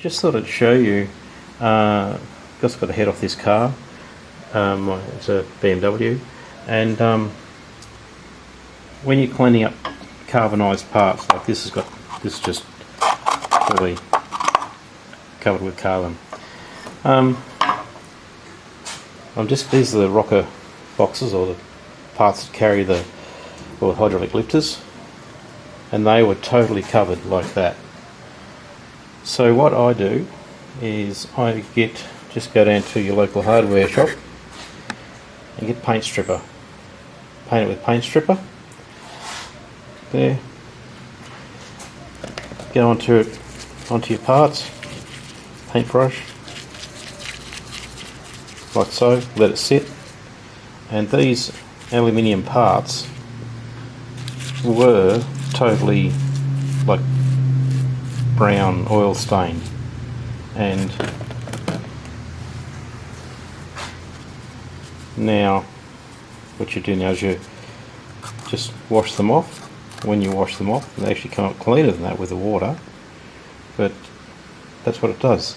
just thought I'd show you, just got the head off this car, it's a BMW, and when you're cleaning up carbonised parts, like this is just fully covered with carbon. These are the rocker boxes, or the parts that carry the hydraulic lifters, and they were totally covered like that. So what I do is I just go down to your local hardware shop and get paint stripper. Paint it with paint stripper. There. Go onto your parts. Paintbrush. Like so. Let it sit. And these aluminium parts were totally like brown oil stain, and now what you do now is you just wash them off. When you wash them off, they actually come up cleaner than that with the water, but that's what it does.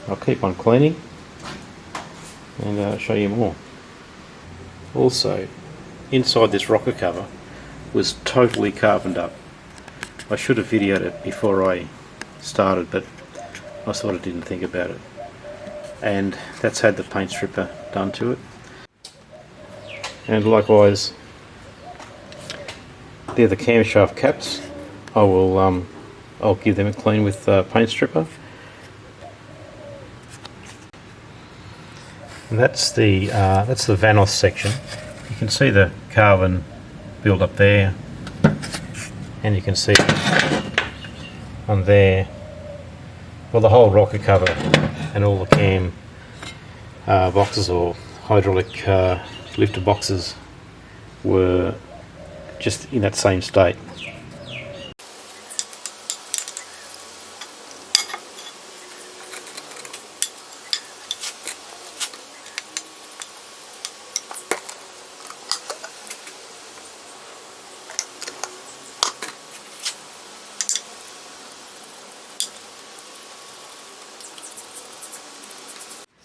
I'll keep on cleaning and show you more. Also, inside this rocker cover was totally carboned up. I should have videoed it before I started, but I sort of didn't think about it. And that's had the paint stripper done to it. And likewise, they're the camshaft caps. I'll give them a clean with paint stripper. And that's the Vanos section. You can see the carbon build up there, and you can see on there, well, the whole rocker cover and all the cam boxes or hydraulic lifter boxes were just in that same state.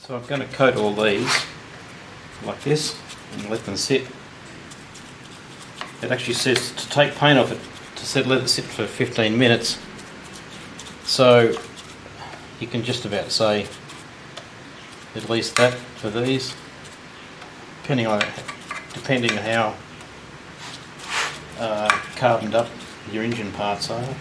So I'm going to coat all these like this and let them sit. It actually says to take paint off it, let it sit for 15 minutes. So you can just about say at least that for these, depending on how carboned up your engine parts are.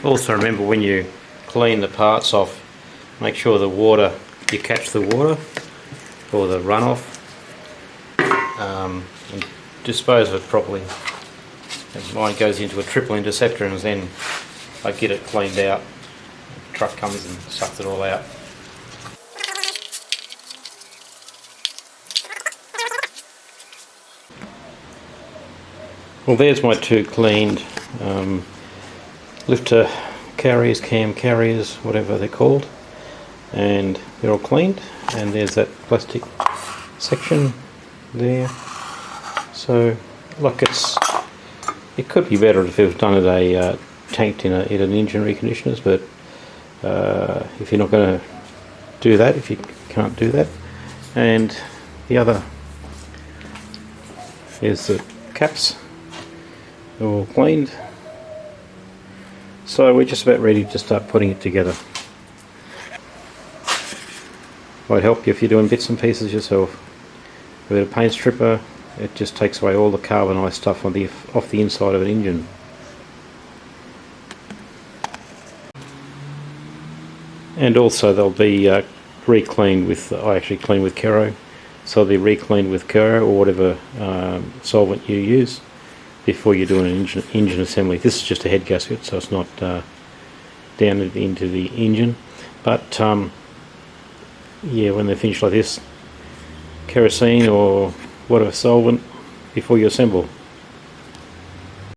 Also remember, when you clean the parts off, make sure you catch the water or the runoff, and dispose of it properly. And mine goes into a triple interceptor, and then I get it cleaned out. The truck comes and sucks it all out. Well, there's my two cleaned lifter carriers, cam carriers, whatever they're called, and they're all cleaned. And there's that plastic section there. So, like, it could be better if it was done at a tanked in an engine reconditioners, but if you're not going to do that, if you can't do that. And the other is the caps, they're all cleaned. So we're just about ready to start putting it together. Might help you if you're doing bits and pieces yourself. With a paint stripper, it just takes away all the carbonised stuff off the inside of an engine. And also they'll be re-cleaned with, I actually clean with Kero, so they'll be re-cleaned with Kero or whatever solvent you use, before you do an engine assembly. This is just a head gasket, so it's not down into the engine. But yeah, when they're finished like this, kerosene or whatever solvent before you assemble.